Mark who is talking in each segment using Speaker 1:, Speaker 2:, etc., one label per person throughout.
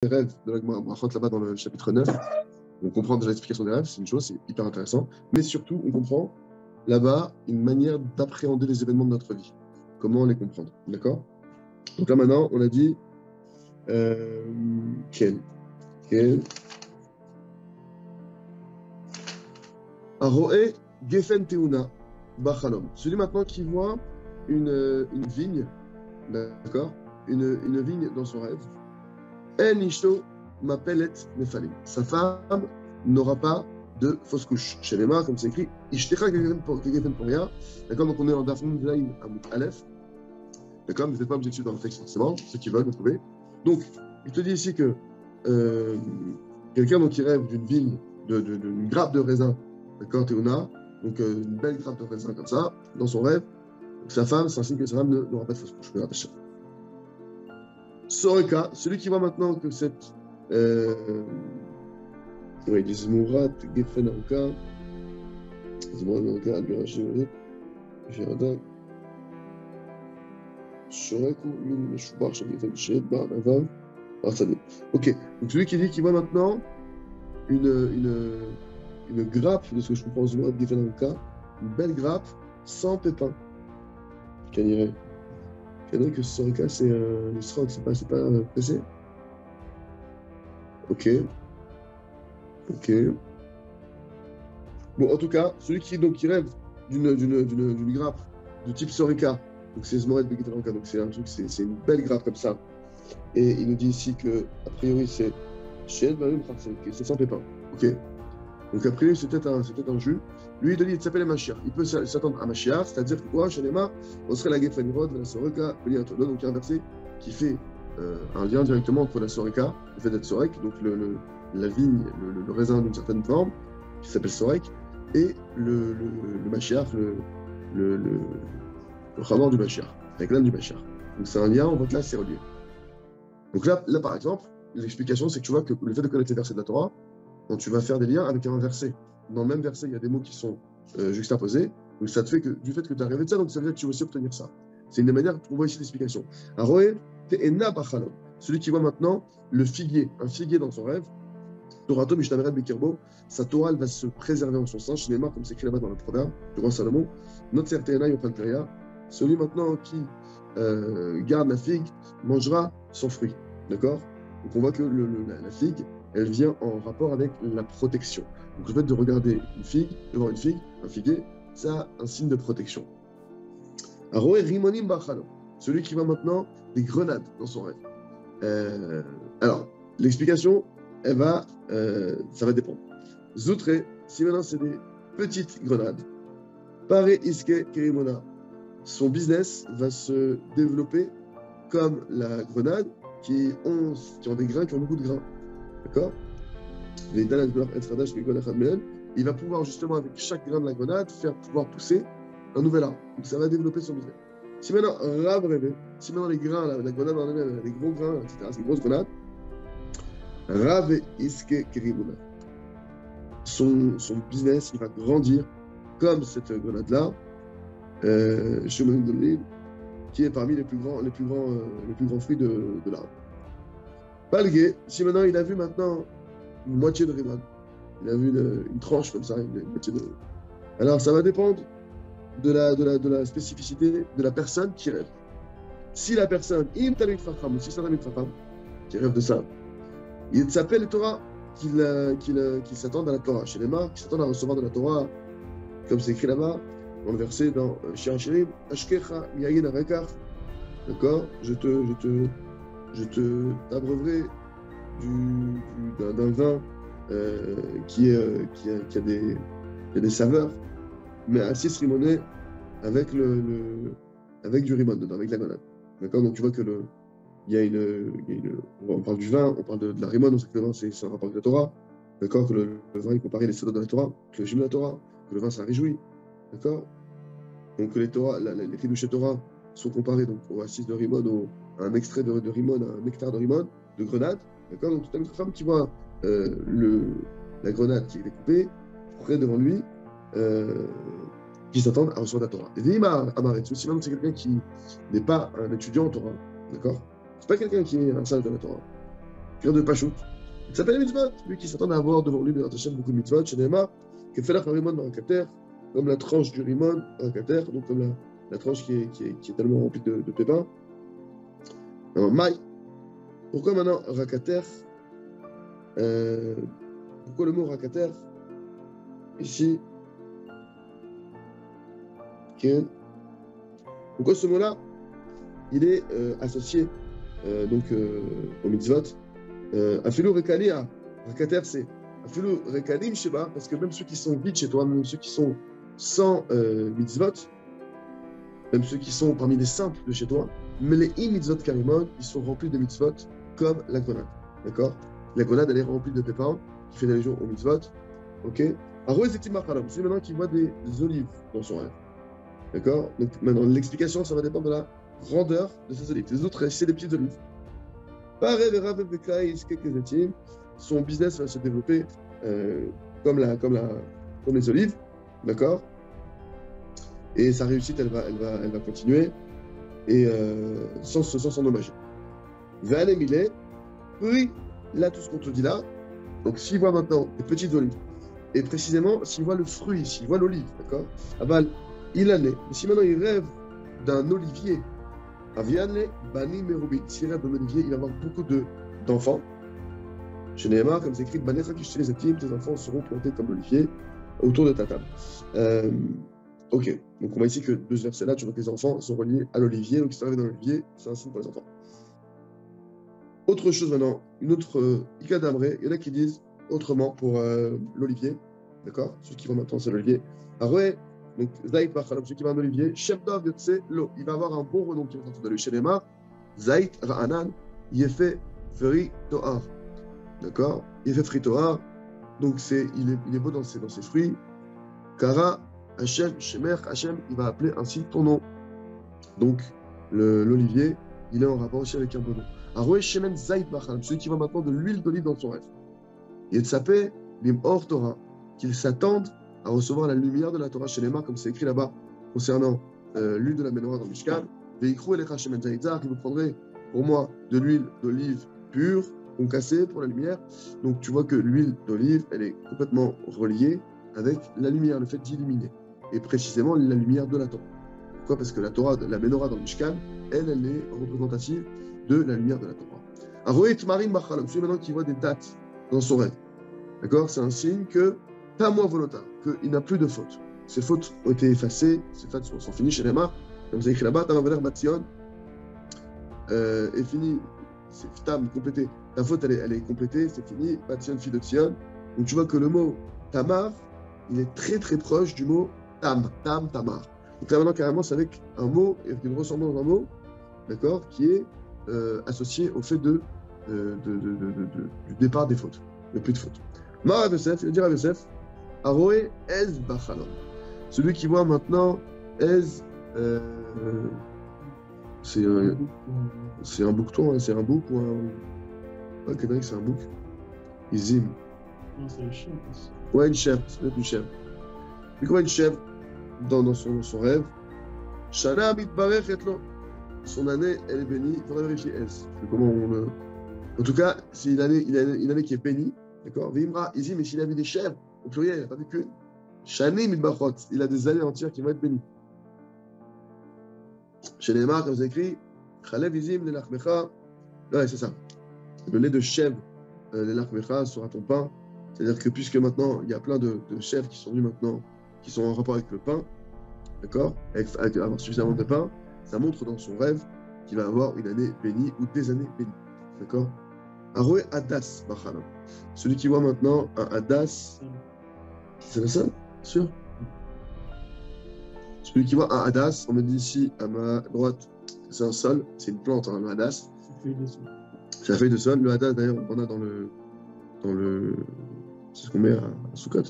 Speaker 1: les rêves de la Brachot là-bas dans le chapitre 9. On comprend déjà l'explication des rêves, c'est une chose, c'est hyper intéressant. Mais surtout, on comprend là-bas une manière d'appréhender les événements de notre vie. Comment les comprendre, d'accord? Donc là maintenant, on a dit Ken. Aroé Gefen Teuna Bachalom. Celui maintenant qui voit une vigne, d'accord? Une vigne dans son rêve. En Ishto m'appellet Nefalim. Sa femme n'aura pas de fausse couche. Chez les mains, comme c'est écrit, Ishtecha Gefen Poria. D'accord? Donc on est en Dafnun Zain Amout Aleph. D'accord? Vous n'êtes pas obligé de suivre dans le texte forcément, ceux qui veulent, vous pouvez. Donc, il te dit ici que quelqu'un qui rêve d'une vigne, d'une grappe de raisin, d'accord, Théona, donc une belle grappe de raisin comme ça, dans son rêve, donc sa femme, c'est un signe que sa femme n'aura pas de fausse couche. Soreka, celui qui voit maintenant que cette. Oui, il dit Zmurat, Gefen Aruka, Zmurat Aruka, Albirachim, Jiradak. Ok, donc celui qui dit qu'il voit maintenant une grappe, de ce que je comprends du mot de Gefen, une belle grappe sans pépins. Qu'en irait? Qu'en irait que ce cas, c'est les srocs, c'est pas pressé. Ok. Bon, en tout cas, celui qui rêve d'une grappe de type Sorika, donc c'est Zmoret Begeteranka, donc c'est un truc, c'est une belle grappe comme ça. Et il nous dit ici que, a priori, c'est c'est sans pépins. Ok. Donc a priori, c'est peut-être un jus. Lui, il s'appelle Mashiach. Il peut s'attendre à Mashiach, c'est-à-dire que quoi, Shalema, on serait la Gefanirod, la Soreka, Beliato. Donc il y a un verset qui fait un lien directement entre la Soreka, le fait d'être Sorek, donc la vigne, le raisin d'une certaine forme, qui s'appelle Sorek, et le Mashiach, le Khamor du Mashiach, avec l'âme du Mashiach. Donc c'est un lien, on voit que là, c'est relié. Donc là, par exemple, l'explication, c'est que tu vois que le fait de connaître les versets de la Torah, quand tu vas faire des liens avec un verset. Dans le même verset, il y a des mots qui sont juxtaposés, donc ça te fait que, du fait que tu as rêvé de ça, donc ça veut dire que tu vas aussi obtenir ça. C'est une des manières qu'on voit ici l'explication. Aroé, te'ena bachalom. Celui qui voit maintenant le figuier, un figuier dans son rêve, Torato Mishnameret Bekirbo, sa Torah va se préserver en son sein, chez les marques, comme c'est écrit là-bas dans le proverbe du roi Salomon. Notre certena yopalteria, celui maintenant qui garde la figue mangera son fruit. D'accord? Donc on voit que la figue, elle vient en rapport avec la protection. Donc le fait de regarder une figue, de voir une figue, un figuier, ça a un signe de protection. Aroé Rimonim Bachalo, celui qui voit maintenant des grenades dans son rêve. Alors, l'explication, ça va dépendre. Zoutre, si maintenant c'est des petites grenades, Pare Iske Kerimona, son business va se développer comme la grenade qui ont des grains, qui ont beaucoup de grains. D'accord? Il va pouvoir justement, avec chaque grain de la grenade, faire pouvoir pousser un nouvel arbre. Donc ça va développer son business. Si maintenant Rav rêvait, si maintenant les grains, la grenade en elle-même, les gros grains, etc., c'est une grosse grenade, Rav Iske Kerimuna. Son business, il va grandir comme cette grenade-là, qui est parmi les plus grands fruits de l'arbre. Palgué, si maintenant il a vu maintenant une moitié de rimad, il a vu une tranche comme ça, une moitié de. Alors ça va dépendre de la spécificité de la personne qui rêve. Si la personne, si c'est un Talmid Chacham qui rêve de ça, il s'appelle le Torah qu'il s'attend à la Torah. Chez les marques, qui s'attendent à recevoir de la Torah, comme c'est écrit là-bas, dans le verset dans Shir Hashirim, Ashkecha miyayin harekach, d'accord, je t'abreuverai d'un vin qui a des saveurs, mais assez rimoné avec du rimon dedans, avec la grenade. D'accord? Donc tu vois que on parle du vin, on parle de la rimon, on sait que le vin c'est un rapport avec la Torah. D'accord? Que le vin est comparé les soldats de la Torah, que le gym de la Torah, que le vin ça réjouit. D'accord? Donc que les Chidushei Torah sont comparés donc, au assis de rimon, à un extrait de rimon, à un nectar de rimon, de grenade. D'accord? Donc, toute une femme qui voit la grenade qui est découpée près devant lui, qui s'attend à recevoir la Torah. Et Vima Amaretsu, si même c'est quelqu'un qui n'est pas un étudiant en Torah, d'accord? C'est pas quelqu'un qui est un sage de la Torah. cœur de Pachout. Il s'appelle les mitzvot, lui qui s'attend à avoir devant lui, Bérat Hashem, beaucoup de mitzvot, chez Neymar, qui fait la Rimon Marakater, comme la tranche du Rimon Marakater, donc comme la tranche qui est tellement remplie de pépins. Alors, Maï, pourquoi maintenant Rakater pourquoi le mot Rakater ici okay. Pourquoi ce mot-là il est associé au mitzvot Afilou Rekalia, Rakater c'est Afilou Rekalim Sheba, parce que même ceux qui sont vides chez toi, même ceux qui sont sans mitzvot, même ceux qui sont parmi les simples de chez toi, mais les mitzvot karimon, ils sont remplis de mitzvot comme la grenade. D'accord? La grenade, elle est remplie de pépins, qui fait allusion aux mitzvot. Ok? C'est maintenant qui voit des olives dans son rêve. D'accord? Donc maintenant, l'explication, ça va dépendre de la grandeur de ces olives. Les autres, c'est des petites olives. Son business va se développer comme les olives. D'accord? Et sa réussite, elle va continuer et sans s'endommager. Oui, là, tout ce qu'on te dit là, donc s'il voit maintenant des petites olives, et précisément, s'il voit le fruit, s'il voit l'olive, d'accord? Aval, il en est. Mais si maintenant il rêve d'un olivier, Aviane, Bani Merubi, s'il rêve d'un olivier, il va avoir beaucoup d'enfants. Chez Nehemar, comme c'est écrit, Banecha Kishti les Etim, tes enfants seront plantés comme l'olivier autour de ta table. Ok, donc on voit ici que de ce verset-là, tu vois que les enfants sont reliés à l'olivier, donc si tu arrives dans l'olivier, c'est un signe pour les enfants. Autre chose maintenant, une autre Ika d'Amré, il y en a qui disent autrement pour l'olivier, d'accord? Ceux qui vont maintenant, c'est l'olivier. Aroué, donc Zaït Bachalam, celui qui va en olivier, Shemtov Yotse Lo, il va avoir un bon renom qui va sortir de lui. Shelema, Zaït Ra'anan, Yefe Feri To'ar, d'accord? Yefe Feri To'ar, donc il est beau dans ses fruits. Kara, Hachem, Shemer, Hachem, il va appeler ainsi ton nom. Donc, l'olivier, il est en rapport aussi avec un beau nom. Aroué Shemen Zaït Bachalam, celui qui va maintenant de l'huile d'olive dans son rêve. Il s'appelle Lim Or Torah, qu'ils s'attendent à recevoir la lumière de la Torah chez les marques, comme c'est écrit là-bas, concernant l'huile de la menorah dans le Mishkan. Veikrou et les Shemen Zaïtzar, que vous prendrez pour moi de l'huile d'olive pure, concassée pour la lumière. Donc tu vois que l'huile d'olive, elle est complètement reliée avec la lumière, le fait d'illuminer. Et précisément la lumière de la Torah. Pourquoi? Parce que la Torah, la menorah dans le Mishkan, elle est représentative de la lumière de la Torah. Aroé Tmarim Bachalam, celui maintenant qui voit des dates dans son rêve. D'accord? C'est un signe que pas moi volontaire, qu'il n'a plus de fautes. Ses fautes ont été effacées, ses fautes sont finies chez les mains. Comme c'est écrit là-bas, Tamaveler Batsion est fini, c'est Tam, complété. Ta faute, elle est complétée, c'est fini, Batsion, fille de Tion. Donc tu vois que le mot Tamar, il est très très proche du mot Tamar. Donc là maintenant, carrément, c'est avec un mot, avec une ressemblance d'un mot, d'accord, qui est associé au fait du départ des fautes, de plus de fautes. Mar Yosef, il va dire à Yosef, Aroé Ez Bachalom. Celui qui voit maintenant Ez, c'est un bouqueton, hein, c'est un bouc ou un. Ok, c'est un bouc. Izim.
Speaker 2: Non, c'est le chien.
Speaker 1: Ouais, une chèvre, c'est peut-être une chèvre. Il voit une chèvre dans son rêve. Shana Mitbarech Etlo. Son année, elle est bénie. Il faudra vérifier Ez. Comment on le. En tout cas, c'est une année qui est bénie. D'accord? Vimra, Izim, mais s'il a vu des chèvres, au pluriel, il n'a pas vu qu'une. Shani Mitbachot. Il a des années entières qui vont être bénies. Chez les marques, comme c'est écrit, Chalev Izim, les lachmecha. Ouais, c'est ça. Le lait de chèvre, les lachmecha, sera ton pain. C'est-à-dire que puisque maintenant, il y a plein de chèvres qui sont venus maintenant, qui sont en rapport avec le pain, d'accord? Avec avoir suffisamment de pain, ça montre dans son rêve qu'il va avoir une année bénie ou des années bénies. D'accord? Aroé Hadas, Bachalam. Celui qui voit maintenant un Hadas, c'est ça? Sûr? Celui qui voit un Hadas, on me dit ici à ma droite, c'est un sol, c'est une plante, hein, un Hadas. C'est la feuille de sol. Le Hadas, d'ailleurs, on a dans le c'est ce qu'on met à Soukot.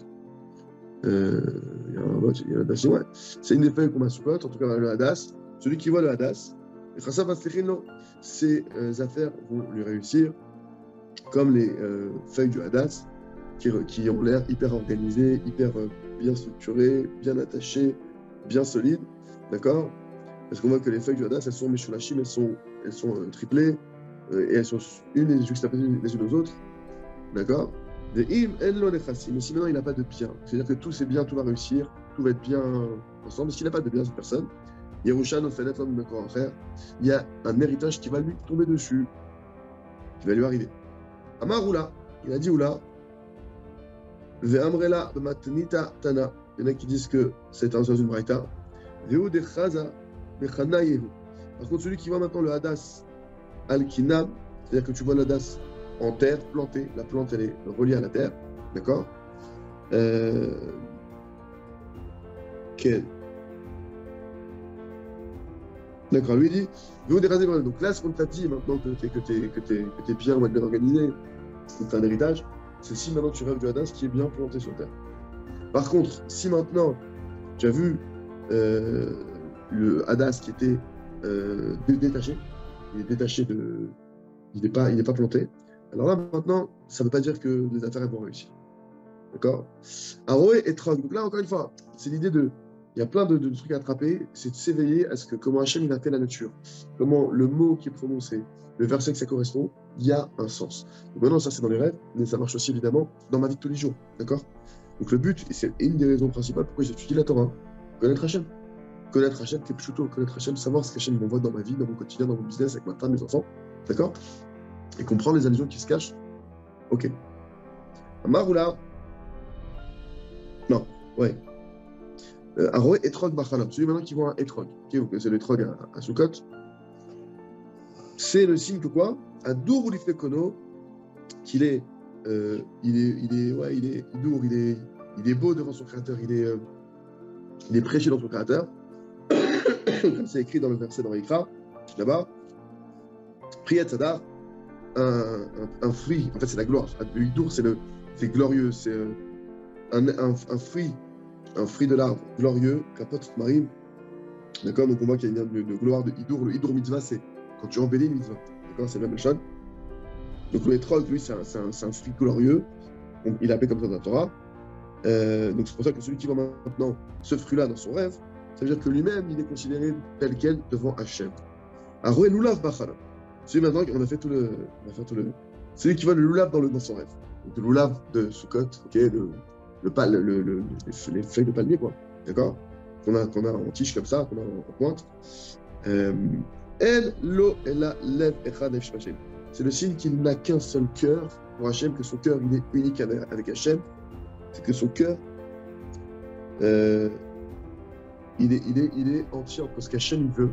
Speaker 1: Il y a un Hadas, ouais. C'est une des feuilles qu'on met à Soukot, en tout cas le Hadas. Celui qui voit le Hadas, ses affaires vont lui réussir, comme les feuilles du Hadas, qui ont l'air hyper organisées, hyper bien structurées, bien attachées, bien solides, d'accord? Parce qu'on voit que les feuilles du Hadas, elles sont Meshulashim, elles sont triplées, et elles sont une juxtaposées les unes aux autres, d'accord? Mais si maintenant il n'a pas de bien, c'est-à-dire que tous ses biens, tout va réussir, tout va être bien ensemble, mais s'il n'a pas de bien, cette personne, Yerusha nous fait naître l'homme de corps frère, il y a un héritage qui va lui tomber dessus, qui va lui arriver. Amar Oula, il a dit Oula, Ve'amrela matnita tana, il y en a qui disent que c'est dans une braïta, Ve'u de chaza mechana yehu. Par contre, celui qui voit maintenant le hadas al-kinam, c'est-à-dire que tu vois le hadas en terre, plantée, la plante elle est reliée à la terre, d'accord? Quel D'accord, lui dit, vous des donc là, ce qu'on t'a dit maintenant que t'es bien organisé, que tu as un héritage, c'est si maintenant tu rêves du Hadas qui est bien planté sur terre. Par contre, si maintenant tu as vu le Hadas qui était détaché, il est détaché de. Il n'est pas planté, alors là maintenant, ça ne veut pas dire que les affaires vont réussir. D'accord? Aroé et Trog. Donc là, encore une fois, c'est l'idée de. Il y a plein de trucs à attraper, c'est de s'éveiller à ce que comment Hachem il a fait la nature, comment le mot qui est prononcé, le verset que ça correspond, il y a un sens. Donc maintenant, ça c'est dans les rêves, mais ça marche aussi évidemment dans ma vie de tous les jours, d'accord? Donc le but, et c'est une des raisons principales pourquoi j'étudie la Torah, connaître Hachem. Connaître Hachem, c'est plutôt connaître Hachem, savoir ce qu'Hachem m'envoie dans ma vie, dans mon quotidien, dans mon business, avec ma femme, mes enfants, d'accord? Et comprendre les allusions qui se cachent. Ok. Amaroula. Non, ouais. Aroé Etrog Bachalam, celui maintenant qui voit un Etrog, okay, vous connaissez l'Etrog à Sukkot, c'est le signe que quoi? À Dour ou Lifnekono, qu'il est, il est dour, il est beau devant son créateur, il est prêché dans son créateur, comme c'est écrit dans le verset dans Ikra, là-bas, Priyat Sadar, un fruit, en fait c'est la gloire, le Hidour c'est glorieux, c'est un fruit. Un fruit de l'arbre glorieux, capote marine. D'accord? Donc on voit qu'il y a une gloire de Hidour. Le Hidour mitzvah, c'est quand tu embellis une mitzvah. D'accord? C'est la même chose. Donc le Etrog, lui, c'est un fruit glorieux. Donc, il est appelé comme ça dans la Torah. Donc c'est pour ça que celui qui voit maintenant ce fruit-là dans son rêve, ça veut dire que lui-même, il est considéré tel quel devant Hachem. Aroué Lulav Bachala. Celui maintenant, on a fait tout le. Celui qui voit le Lulav dans son rêve. Donc le Lulav de Sukkot, ok? Les feuilles de palmier, quoi. D'accord? Qu'on a en tige comme ça, qu'on a en pointe. El lo ela lev echad Hashem. C'est le signe qu'il n'a qu'un seul cœur pour Hachem, que son cœur il est unique avec Hachem. C'est que son cœur il est entier entre ce qu'Hachem il veut.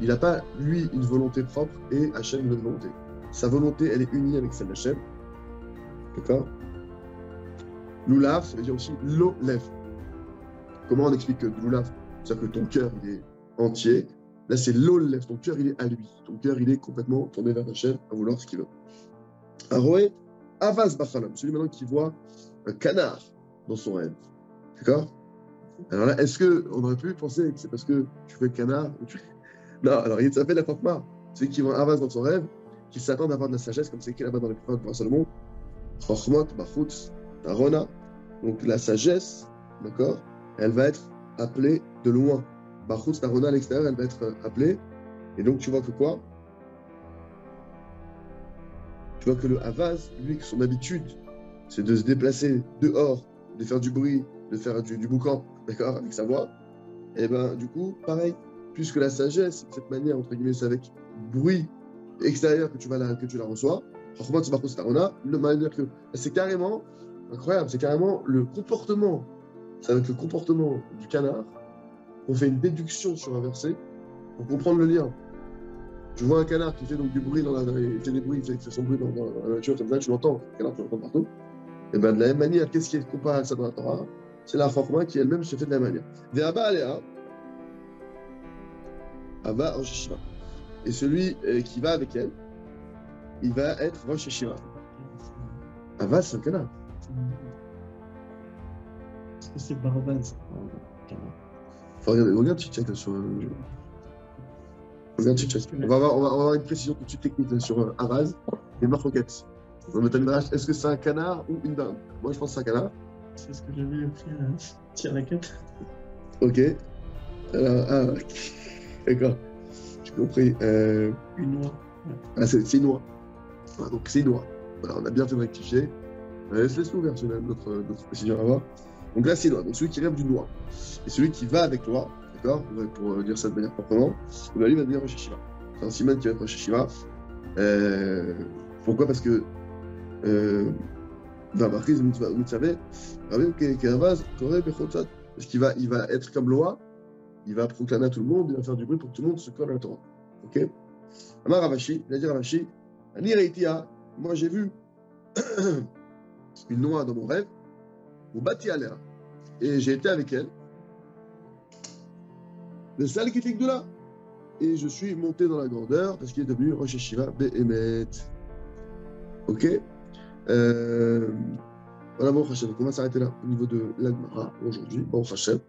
Speaker 1: Il n'a pas, lui, une volonté propre et Hachem une autre volonté. Sa volonté, elle est unie avec celle d'Hachem. D'accord? Lulav, ça veut dire aussi lo-lev. Comment on explique que Lulav, c'est-à-dire que ton cœur, il est entier. Là, c'est lo-lev, ton cœur, il est à lui. Ton cœur, il est complètement tourné vers Hachem, à vouloir ce qu'il veut. Aroé, Avaz Bachalam, celui maintenant qui voit un canard dans son rêve. D'accord? Alors là, est-ce qu'on aurait pu penser que c'est parce que tu fais le canard ou tu... Non, alors il s'appelle la Chokma. Celui qui voit un Avaz dans son rêve, qui s'attend à avoir de la sagesse, comme c'est écrit là-bas dans les prophètes pour Salomon. Chochmot, Bachutz, Arona, donc la sagesse, d'accord, elle va être appelée de loin. Bachutz, Arona à l'extérieur, elle va être appelée. Et donc tu vois que quoi? Tu vois que le Havaz, lui, son habitude, c'est de se déplacer dehors, de faire du bruit, de faire du boucan, d'accord, avec sa voix. Et bien du coup, pareil, puisque la sagesse, cette manière, entre guillemets, c'est avec bruit extérieur que tu la reçois. De manière que c'est carrément incroyable, c'est carrément le comportement, c'est avec le comportement du canard qu'on fait une déduction sur un verset pour comprendre le lien. Tu vois un canard qui fait donc du bruit il fait des bruits, il fait son bruit dans la nature comme ça, tu l'entends, le canard tu l'entends partout. Et bien de la même manière, qu'est-ce qui est comparé à ça dans la Torah? C'est la Chokma qui elle-même se fait de la même manière. Ve'aba alea, Abba Rosh Hashiva. Et celui qui va avec elle, il va être Rosh Hashiva. Ava, c'est un canard.
Speaker 2: Est-ce que c'est Barbaz?
Speaker 1: Regarde Tchitchak sur Regarde Tchitchak. On va avoir une précision tout de suite technique là, sur Avaz et Marfoket. On va t'amener est-ce que c'est un canard ou une dinde? Moi je pense que c'est un canard.
Speaker 2: C'est ce que j'avais appris à tirer la quête.
Speaker 1: Ok. D'accord. J'ai compris.
Speaker 2: Une noix.
Speaker 1: Ah, c'est une noix. Voilà, donc c'est une loi. Voilà, on a bien fait de rectifier. Laisse-le ouvert sur notre précision à voir. Donc là, c'est loi. Donc celui qui rêve d'une loi. Et celui qui va avec loi, d'accord, pour dire ça de manière proprement, lui va devenir Rosh Hashiva. C'est un Siman qui va être Rosh Hashiva. Pourquoi? Parce que parce qu'il va être comme loi, il va proclamer à tout le monde, il va faire du bruit pour que tout le monde se colle à la Torah. Ok? Amar Ravashi, il a dit Ravashi, Ani Reitia, moi j'ai vu une noix dans mon rêve, ou bâti alea, et j'ai été avec elle, le sale qui de là, et je suis monté dans la grandeur parce qu'il est devenu Rosh Hashiva Be'emet. Ok? Voilà, bon, Hachem. Donc on va s'arrêter là au niveau de l'Agmara aujourd'hui. Bon, Hachem.